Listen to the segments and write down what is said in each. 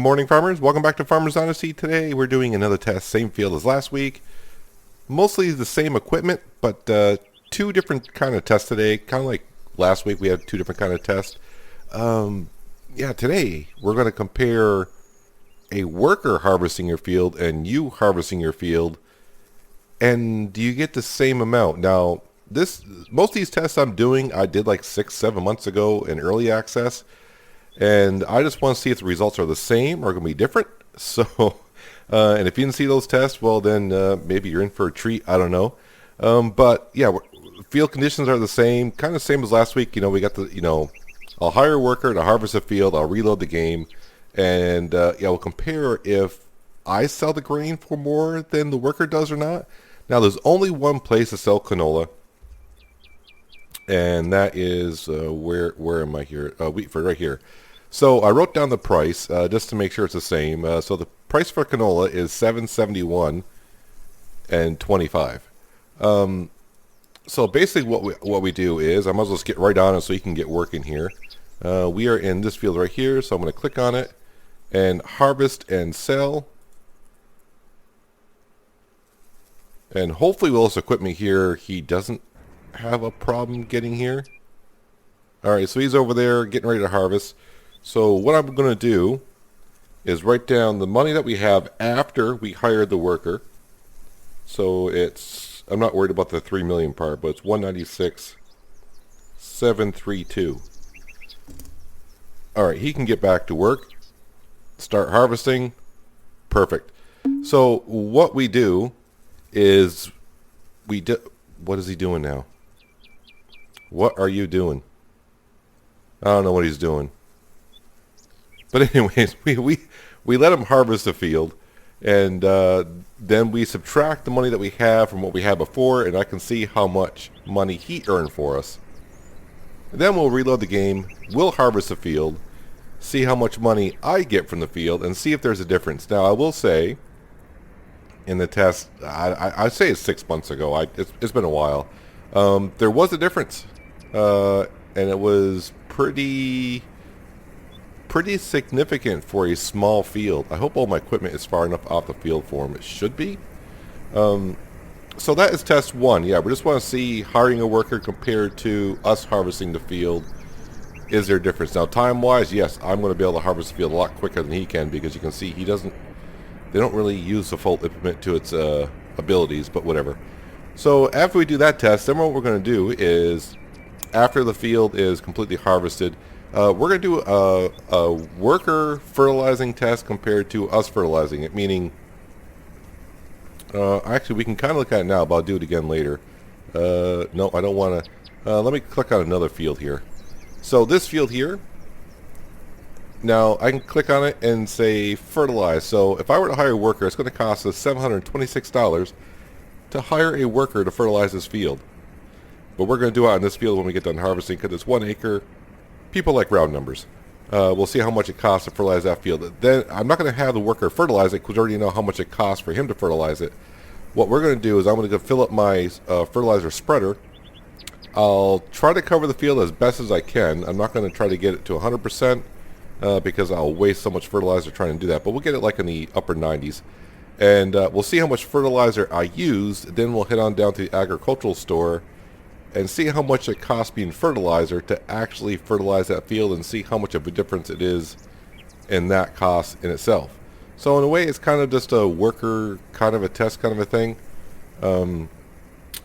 morning, farmers. Welcome back to Farmers Dynasty. Today we're doing another test, same field as last week. Mostly the same equipment, but two different kind of tests today. Kind of like last week, we had two different kind of tests. Today we're going to compare a worker harvesting your field and you harvesting your field, and do you get the same amount? Now, most of these tests I'm doing, I did like 6-7 months ago in early access. And I just want to see if the results are the same or going to be different. So, and if you didn't see those tests, well, then maybe you're in for a treat. I don't know. But yeah, field conditions are the same, kind of same as last week. We got I'll hire a worker to harvest a field. I'll reload the game, and we'll compare if I sell the grain for more than the worker does or not. Now, there's only one place to sell canola, and that is where am I here? Wheatford, right here. So I wrote down the price just to make sure it's the same. So the price for canola is $7.71 and 25. So basically, what we do is I might as well just get right on it so you can get working here. We are in this field right here, so I'm going to click on it and harvest and sell. And hopefully, with this equipment here, he doesn't have a problem getting here. All right, so he's over there getting ready to harvest. So what I'm going to do is write down the money that we have after we hired the worker. So I'm not worried about the 3 million part, but it's 196,732. All right, he can get back to work, start harvesting. Perfect. So what we do is what is he doing now? What are you doing? I don't know what he's doing. But anyways, we let him harvest the field, and then we subtract the money that we have from what we had before, and I can see how much money he earned for us. And then we'll reload the game, we'll harvest the field, see how much money I get from the field, and see if there's a difference. Now, I will say, in the test, I say it's 6 months ago. It's been a while. There was a difference, and it was pretty significant for a small field. I hope all my equipment is far enough off the field for him. It should be. So that is test one. Yeah, we just want to see hiring a worker compared to us harvesting the field. Is there a difference? Now, time-wise, yes, I'm going to be able to harvest the field a lot quicker than he can, because you can see they don't really use the full implement to its abilities, but whatever. So after we do that test, then what we're going to do is, after the field is completely harvested, we're going to do a worker fertilizing test compared to us fertilizing it, meaning, actually we can kind of look at it now, but I'll do it again later. No, I don't want to. Let me click on another field here. So this field here, now I can click on it and say fertilize. So if I were to hire a worker, it's going to cost us $726 to hire a worker to fertilize this field. But we're going to do it on this field when we get done harvesting, because it's 1 acre. People like round numbers. We'll see how much it costs to fertilize that field. Then I'm not going to have the worker fertilize it, because we already know how much it costs for him to fertilize it. What we're going to do is I'm going to go fill up my fertilizer spreader. I'll try to cover the field as best as I can. I'm not going to try to get it to 100% because I'll waste so much fertilizer trying to do that. But we'll get it like in the upper 90s. And we'll see how much fertilizer I used. Then we'll head on down to the agricultural store and see how much it costs being fertilizer to actually fertilize that field, and see how much of a difference it is in that cost in itself. So in a way, it's kind of just a worker kind of a test kind of a thing.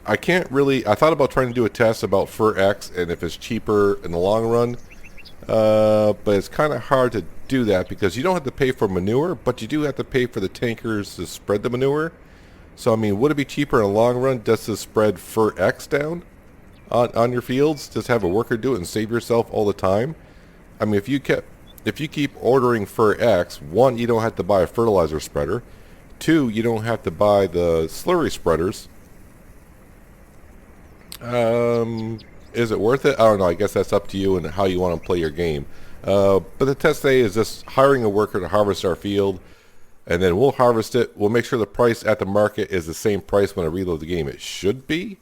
I thought about trying to do a test about FerX and if it's cheaper in the long run, but it's kind of hard to do that because you don't have to pay for manure, but you do have to pay for the tankers to spread the manure. So I mean, would it be cheaper in the long run just to spread FerX down on your fields? Just have a worker do it and save yourself all the time. I mean, if you keep ordering FerX, one, you don't have to buy a fertilizer spreader. Two, you don't have to buy the slurry spreaders. Is it worth it? I don't know. I guess that's up to you and how you want to play your game. But the test today is just hiring a worker to harvest our field, and then we'll harvest it. We'll make sure the price at the market is the same price when I reload the game. It should be.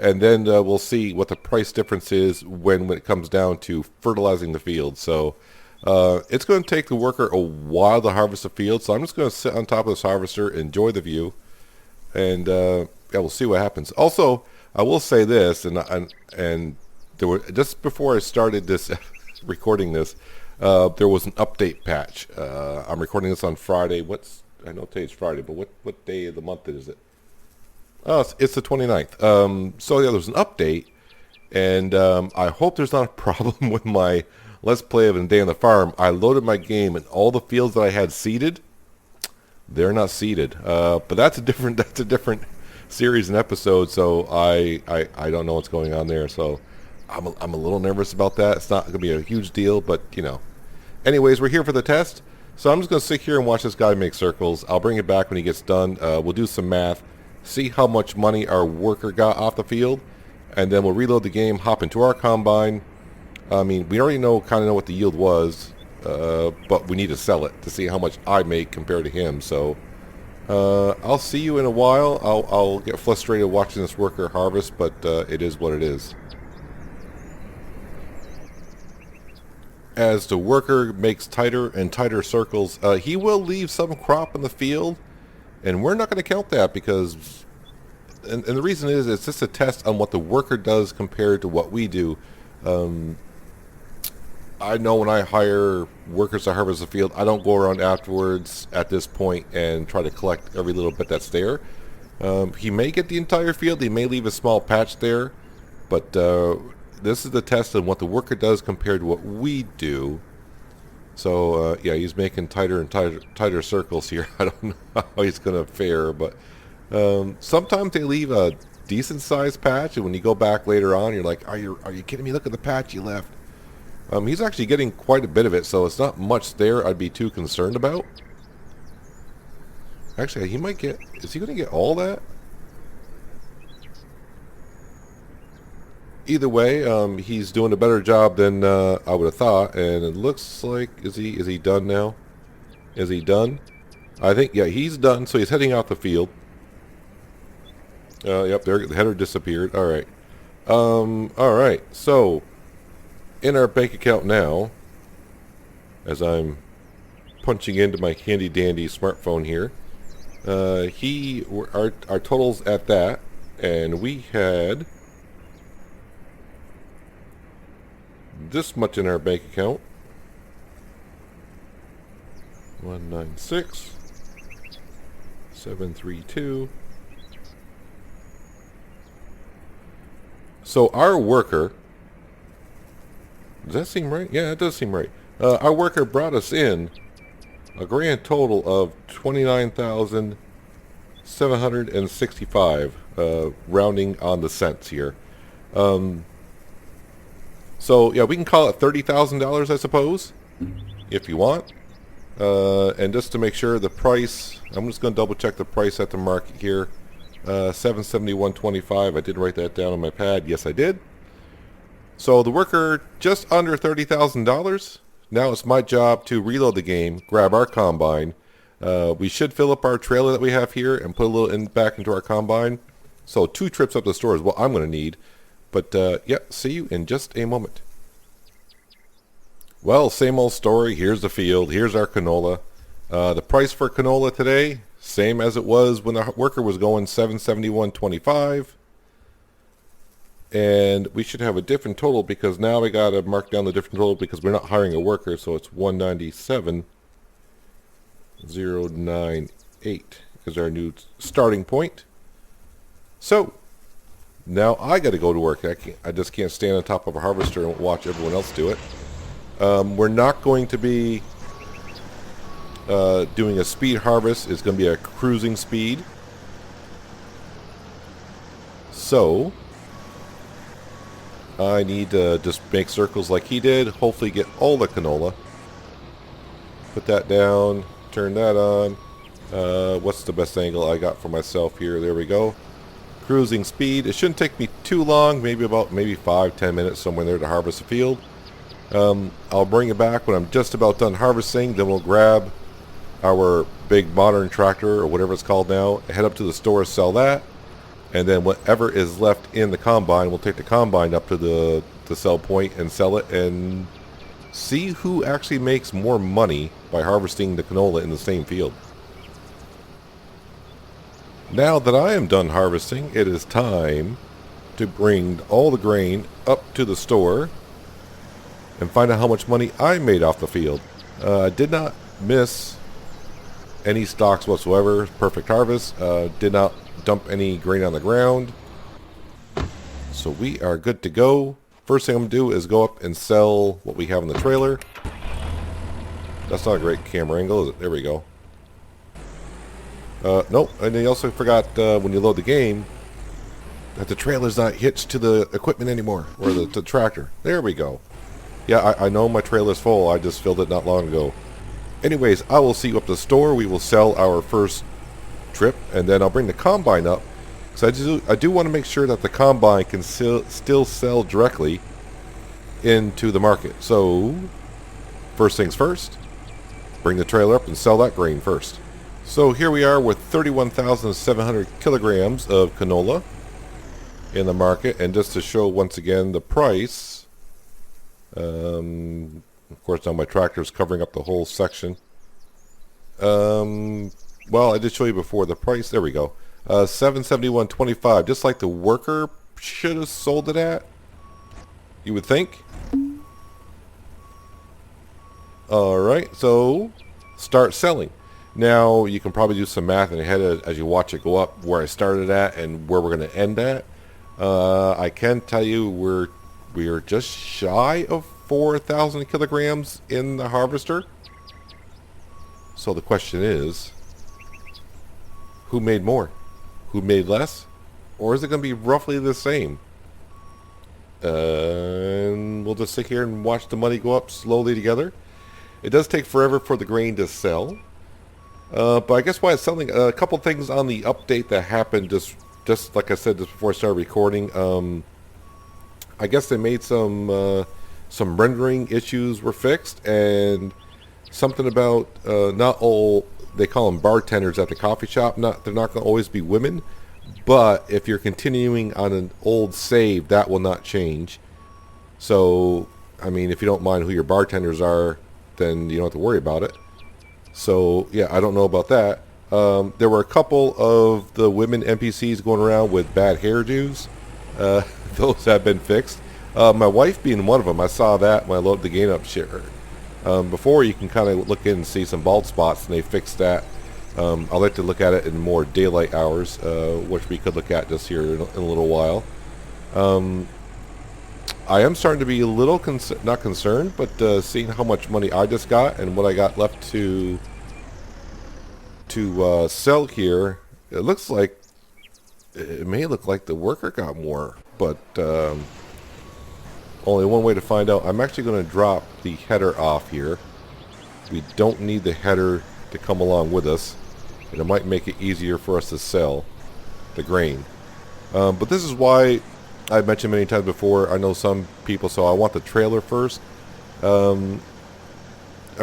And then we'll see what the price difference is when it comes down to fertilizing the field. So It's going to take the worker a while to harvest the field, so I'm just going to sit on top of this harvester, enjoy the view, and yeah, we'll see what happens. Also, I will say this, and there were, just before I started this recording this, there was an update patch. I'm recording this on Friday. I know today's Friday, but what day of the month is it? Oh, it's the 29th. So yeah, there's an update, and I hope there's not a problem with my Let's Play of a Day on the Farm. I loaded my game, and all the fields that I had seeded, they're not seeded. But that's a different series and episode. So I don't know what's going on there. So I'm a little nervous about that. It's not going to be a huge deal, but you know. Anyways, we're here for the test. So I'm just going to sit here and watch this guy make circles. I'll bring it back when he gets done. We'll do some math, see how much money our worker got off the field, and then we'll reload the game, hop into our combine. I mean, we already kind of know what the yield was, but we need to sell it to see how much I make compared to him. So I'll see you in a while. I'll get frustrated watching this worker harvest, but it is what it is. As the worker makes tighter and tighter circles, he will leave some crop in the field, and we're not going to count that because, and the reason is it's just a test on what the worker does compared to what we do. I know when I hire workers to harvest the field, I don't go around afterwards at this point and try to collect every little bit that's there. He may get the entire field, he may leave a small patch there, but this is the test on what the worker does compared to what we do. So yeah, he's making tighter and tighter circles here. I don't know how he's going to fare, but sometimes they leave a decent sized patch, and when you go back later on, you're like, are you kidding me? Look at the patch you left. He's actually getting quite a bit of it, so it's not much there I'd be too concerned about. Actually, he might get... Is he going to get all that? Either way, he's doing a better job than I would have thought, and it looks like... Is he done now? Is he done? I think, yeah, he's done, so he's heading out the field. Yep, there, the header disappeared. Alright. Alright, so... In our bank account now, as I'm punching into my handy dandy smartphone here, our totals at that, and we had this much in our bank account. 196 732. So our worker, does that seem right? Yeah, it does seem right. Our worker brought us in a grand total of 29,765, rounding on the cents here. So yeah, we can call it $30,000, I suppose, if you want. And just to make sure, the price, I'm just going to double check the price at the market here. 771.25. I did write that down on my pad. Yes, I did. So the worker just under $30,000. Now it's my job to reload the game, grab our combine. We should fill up our trailer that we have here and put a little back into our combine. So 2 trips up the store is what I'm going to need. But yeah, see you in just a moment. Well, same old story. Here's the field. Here's our canola. The price for canola today, same as it was when the worker was going, $771.25. And we should have a different total because now we got to mark down the different total because we're not hiring a worker, so it's 197.098 is our new starting point. So now I got to go to work. I just can't stand on top of a harvester and watch everyone else do it. We're not going to be doing a speed harvest. It's going to be a cruising speed. So I need to just make circles like he did. Hopefully get all the canola. Put that down. Turn that on. What's the best angle I got for myself here? There we go. Cruising speed. It shouldn't take me too long. Maybe 5-10 minutes somewhere there to harvest the field. I'll bring it back when I'm just about done harvesting. Then we'll grab our big modern tractor or whatever it's called now. Head up to the store, sell that. And then whatever is left in the combine, we'll take the combine up to the sell point and sell it and See who actually makes more money by harvesting the canola in the same field. Now that I am done harvesting, it is time to bring all the grain up to the store and find out how much money I made off the field. I did not miss any stocks whatsoever. Perfect harvest. Did not dump any grain on the ground. So we are good to go. First thing I'm going to do is go up and sell what we have in the trailer. That's not a great camera angle, is it? There we go. Nope. And you also forgot when you load the game that the trailer's not hitched to the equipment anymore, or the tractor. There we go. Yeah, I know my trailer's full. I just filled it not long ago. Anyways, I will see you up the store. We will sell our first trip, and then I'll bring the combine up. So I do want to make sure that the combine can still sell directly into the market. So, first things first, bring the trailer up and sell that grain first. So here we are with 31,700 kilograms of canola in the market. And just to show once again the price, of course now my tractor is covering up the whole section. Well, I did show you before the price. There we go. $771.25, just like the worker should have sold it at, you would think. Alright, so start selling. Now you can probably do some math in your head as you watch it go up, where I started at and where we're going to end at. I can tell you we are just shy of 4,000 kilograms in the harvester. So the question is, who made more? Who made less? Or is it going to be roughly the same? And we'll just sit here and watch the money go up slowly together. It does take forever for the grain to sell. But I guess why it's selling, a couple things on the update that happened just like I said just before I started recording. I guess they made some rendering issues were fixed, and something about not all, they call them bartenders at the coffee shop. They're not going to always be women, but if you're continuing on an old save, that will not change. So, I mean, if you don't mind who your bartenders are, then you don't have to worry about it. So, yeah, I don't know about that. There were a couple of the women NPCs going around with bad hairdos. Those have been fixed. My wife being one of them, I saw that when I loaded the game up. Before, you can kind of look in and see some bald spots, and they fixed that. I like to look at it in more daylight hours, which we could look at just here in a little while. I am starting to be a little not concerned, but seeing how much money I just got and what I got left to sell here, it looks like it may look like the worker got more, but only one way to find out. I'm actually going to drop the header off here. We don't need the header to come along with us, and it might make it easier for us to sell the grain. But this is why I've mentioned many times before, I know some people, so I want the trailer first. I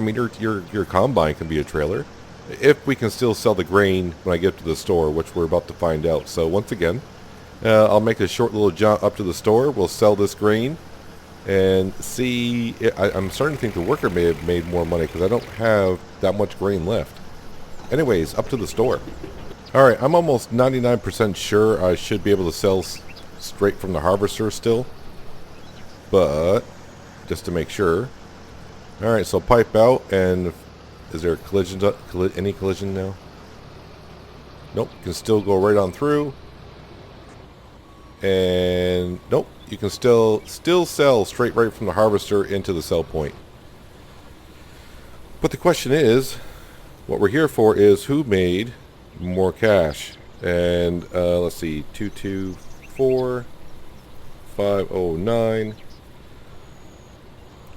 mean, your combine can be a trailer, if we can still sell the grain when I get to the store, which we're about to find out. So once again, I'll make a short little jaunt up to the store. We'll sell this grain and see. I'm starting to think the worker may have made more money because I don't have that much grain left. Anyways, up to the store. Alright, I'm almost 99% sure I should be able to sell straight from the harvester still, but just to make sure. Alright, so pipe out, and is there collisions? Any collision now? Nope, can still go right on through. And nope, you can still sell straight right from the harvester into the sell point. But the question is, what we're here for is who made more cash. And let's see, 224,509,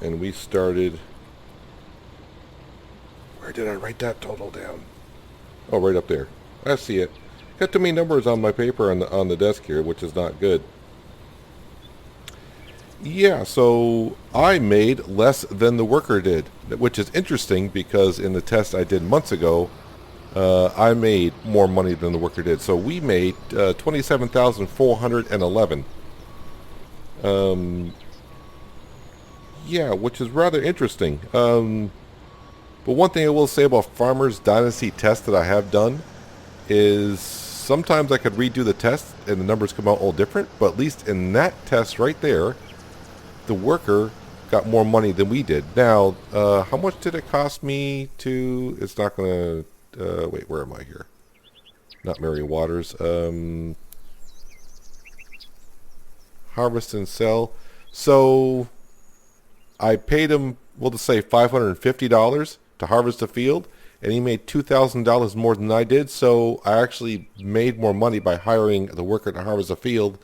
and we started. Where did I write that total down? Oh, right up there. I see it. Got too many numbers on my paper on the desk here, which is not good. Yeah, so I made less than the worker did, which is interesting because in the test I did months ago, I made more money than the worker did. So we made 27,411. Yeah, which is rather interesting. But one thing I will say about Farmers Dynasty tests that I have done is sometimes I could redo the test and the numbers come out all different, but at least in that test right there, the worker got more money than we did. Now, how much did it cost me to... It's not going to... wait, where am I here? Not Mary Waters. Harvest and sell. So, I paid him, we'll just say $550 to harvest a field, and he made $2,000 more than I did, so I actually made more money by hiring the worker to harvest a field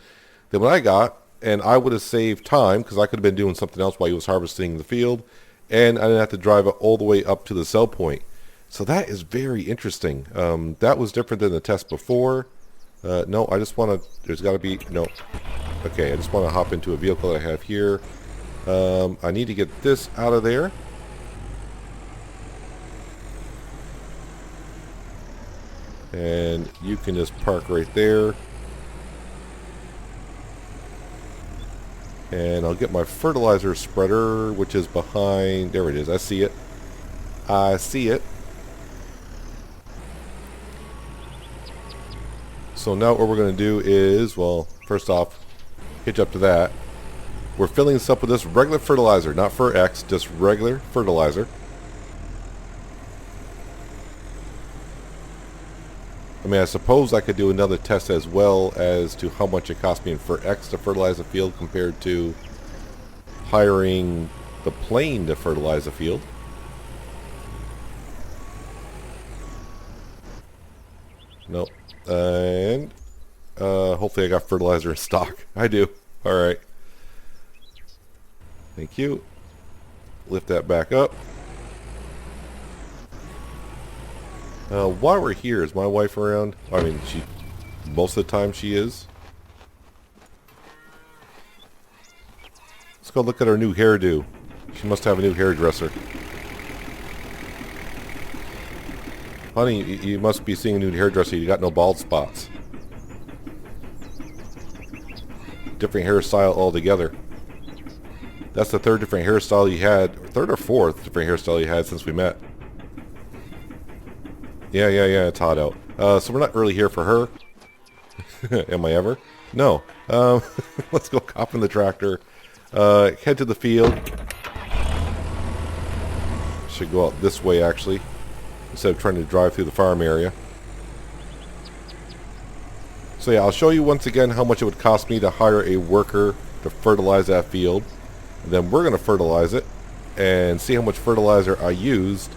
than what I got, and I would have saved time, because I could have been doing something else while he was harvesting the field, and I didn't have to drive it all the way up to the sell point. So that is very interesting. That was different than the test before. No, I just want to, there's got to be, no. Okay, I just want to hop into a vehicle that I have here. I need to get this out of there. And you can just park right there. And I'll get my fertilizer spreader, which is behind, there it is, I see it. I see it. So now what we're going to do is, well, first off, hitch up to that. We're filling this up with this regular fertilizer, not for X, just regular fertilizer. I mean, I suppose I could do another test as well as to how much it cost me for X to fertilize a field compared to hiring the plane to fertilize a field. Nope. And hopefully I got fertilizer in stock. I do. Alright. Thank you. Lift that back up. While we're here, is my wife around? I mean, most of the time she is. Let's go look at her new hairdo. She must have a new hairdresser. Honey, you must be seeing a new hairdresser. You got no bald spots. Different hairstyle altogether. That's the third different hairstyle you had, or third or fourth different hairstyle you had since we met. Yeah, it's hot out. So we're not really here for her. Am I ever? No. Let's go hop in the tractor. Head to the field. Should go out this way, actually, instead of trying to drive through the farm area. So yeah, I'll show you once again how much it would cost me to hire a worker to fertilize that field. And then we're going to fertilize it and see how much fertilizer I used.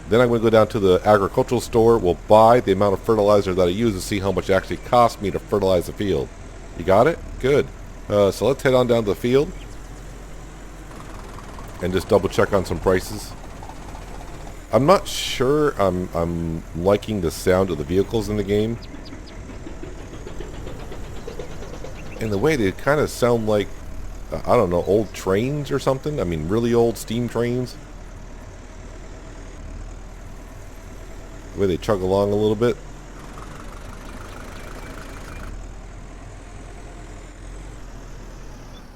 Then I'm going to go down to the agricultural store. We'll buy the amount of fertilizer that I use and see how much it actually cost me to fertilize the field. You got it? Good. So let's head on down to the field and just double check on some prices. I'm not sure I'm liking the sound of the vehicles in the game. And the way they kind of sound like, I don't know, old trains or something. I mean, really old steam trains. The way they chug along a little bit.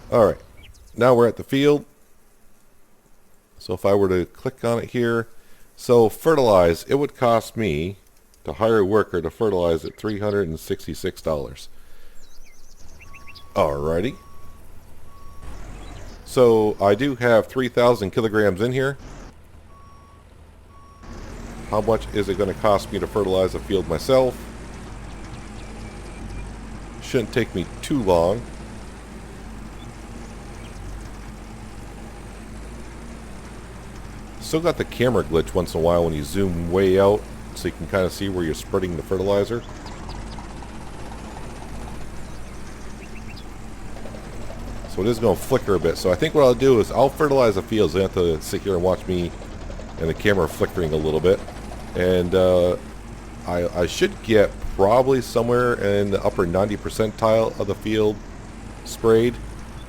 Alright, now we're at the field. So if I were to click on it here, so fertilize, it would cost me to hire a worker to fertilize at $366. Alrighty. So I do have 3,000 kilograms in here. How much is it going to cost me to fertilize a field myself? Shouldn't take me too long. Still got the camera glitch once in a while when you zoom way out so you can kind of see where you're spreading the fertilizer. So it is going to flicker a bit. So I think what I'll do is I'll fertilize the fields. So you have to sit here and watch me and the camera flickering a little bit. And I should get probably somewhere in the upper 90 percentile of the field sprayed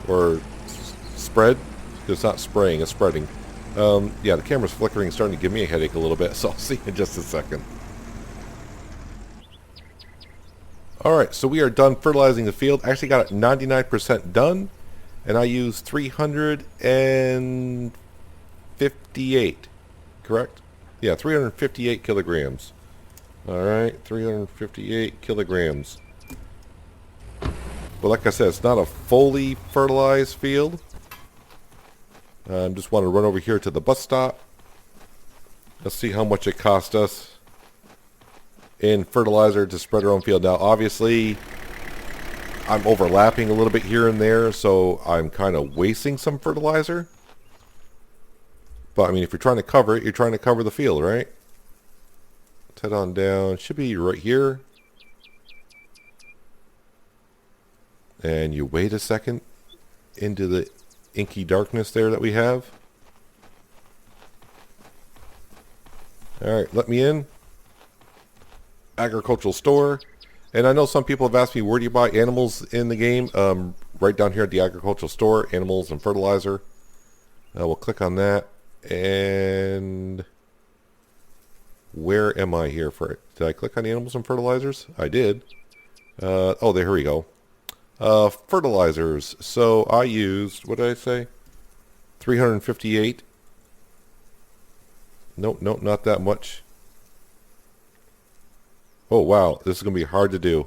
or spread. It's not spraying, it's spreading. Yeah, the camera's flickering and starting to give me a headache a little bit, so I'll see you in just a second. Alright, so we are done fertilizing the field. Actually got it 99% done. and I use 358, correct? Yeah, 358 kilograms. All right, 358 kilograms. But like I said, it's not a fully fertilized field. I just want to run over here to the bus stop. Let's see how much it cost us in fertilizer to spread our own field. Now, obviously, I'm overlapping a little bit here and there, so I'm kind of wasting some fertilizer. But, I mean, if you're trying to cover it, you're trying to cover the field, right? Let's head on down. It should be right here. And you wait a second into the inky darkness there that we have. Alright, let me in. Agricultural store. And I know some people have asked me, where do you buy animals in the game? Right down here at the agricultural store, animals and fertilizer. We'll click on that. And where am I here for it? Did I click on animals and fertilizers? I did. Oh, there we go. Fertilizers. So I used, what did I say? 358. Nope, not that much. Oh, wow. This is going to be hard to do.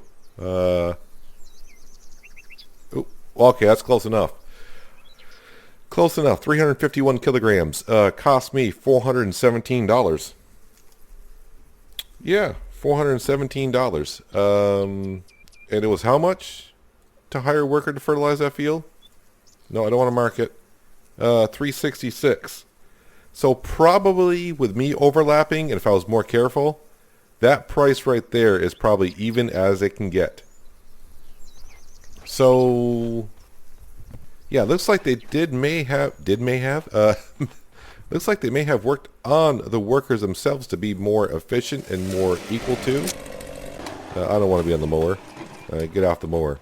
Okay, that's close enough. Close enough. 351 kilograms. Cost me $417. Yeah, $417. And it was how much to hire a worker to fertilize that field? No, I don't want to mark it. $366. So probably with me overlapping, and if I was more careful, that price right there is probably even as it can get. So yeah, looks like they may have looks like they may have worked on the workers themselves to be more efficient and more equal to. I don't want to be on the mower. Get off the mower.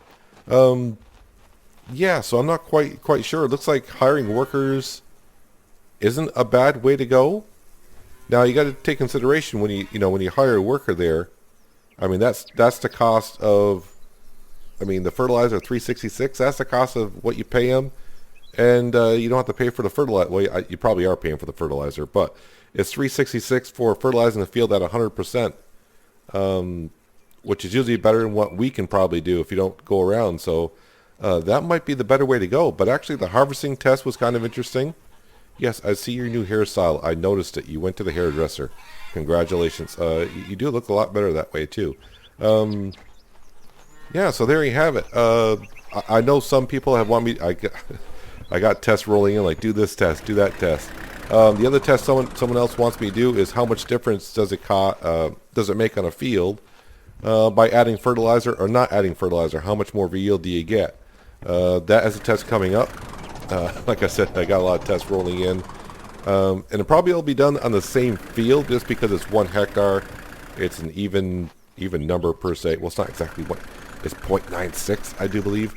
Yeah, so I'm not quite sure. It looks like hiring workers isn't a bad way to go. Now you got to take consideration when you hire a worker there. I mean that's the cost of. I mean the fertilizer $366. That's the cost of what you pay them, and you don't have to pay for the fertilizer. Well, you probably are paying for the fertilizer, but it's $366 for fertilizing the field at 100%, which is usually better than what we can probably do if you don't go around. So that might be the better way to go. But actually, the harvesting test was kind of interesting. Yes, I see your new hairstyle. I noticed it. You went to the hairdresser. Congratulations. You do look a lot better that way, too. Yeah, so there you have it. I know some people have wanted me... I got tests rolling in, like, do this test, do that test. The other test someone else wants me to do is how much difference does it make on a field by adding fertilizer or not adding fertilizer? How much more of a yield do you get? That is a test coming up. Like I said, I got a lot of tests rolling in. And it probably will be done on the same field just because it's 1 hectare. It's an even number per se. Well, it's not exactly what. It's 0.96, I do believe.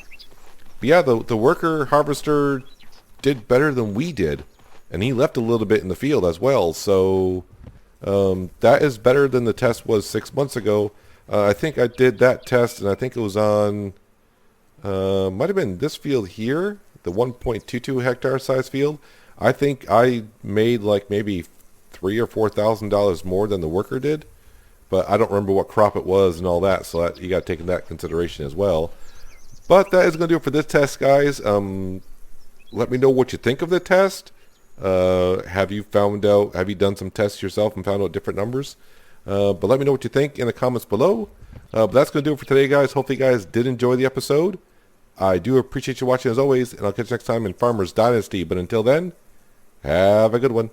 But yeah, the worker harvester did better than we did. And he left a little bit in the field as well. So that is better than the test was 6 months ago. I think I did that test, and I think it was on... might have been this field here. The 1.22 hectare size field. I think I made like maybe $3,000 or $4,000 more than the worker did, but I don't remember what crop it was and all that. So you got to take that consideration as well. But that is going to do it for this test, guys. Let me know what you think of the test. Have you done some tests yourself and found out different numbers? But let me know what you think in the comments below. But that's going to do it for today, guys. Hopefully you guys did enjoy the episode. I do appreciate you watching as always, and I'll catch you next time in Farmer's Dynasty. But until then, have a good one.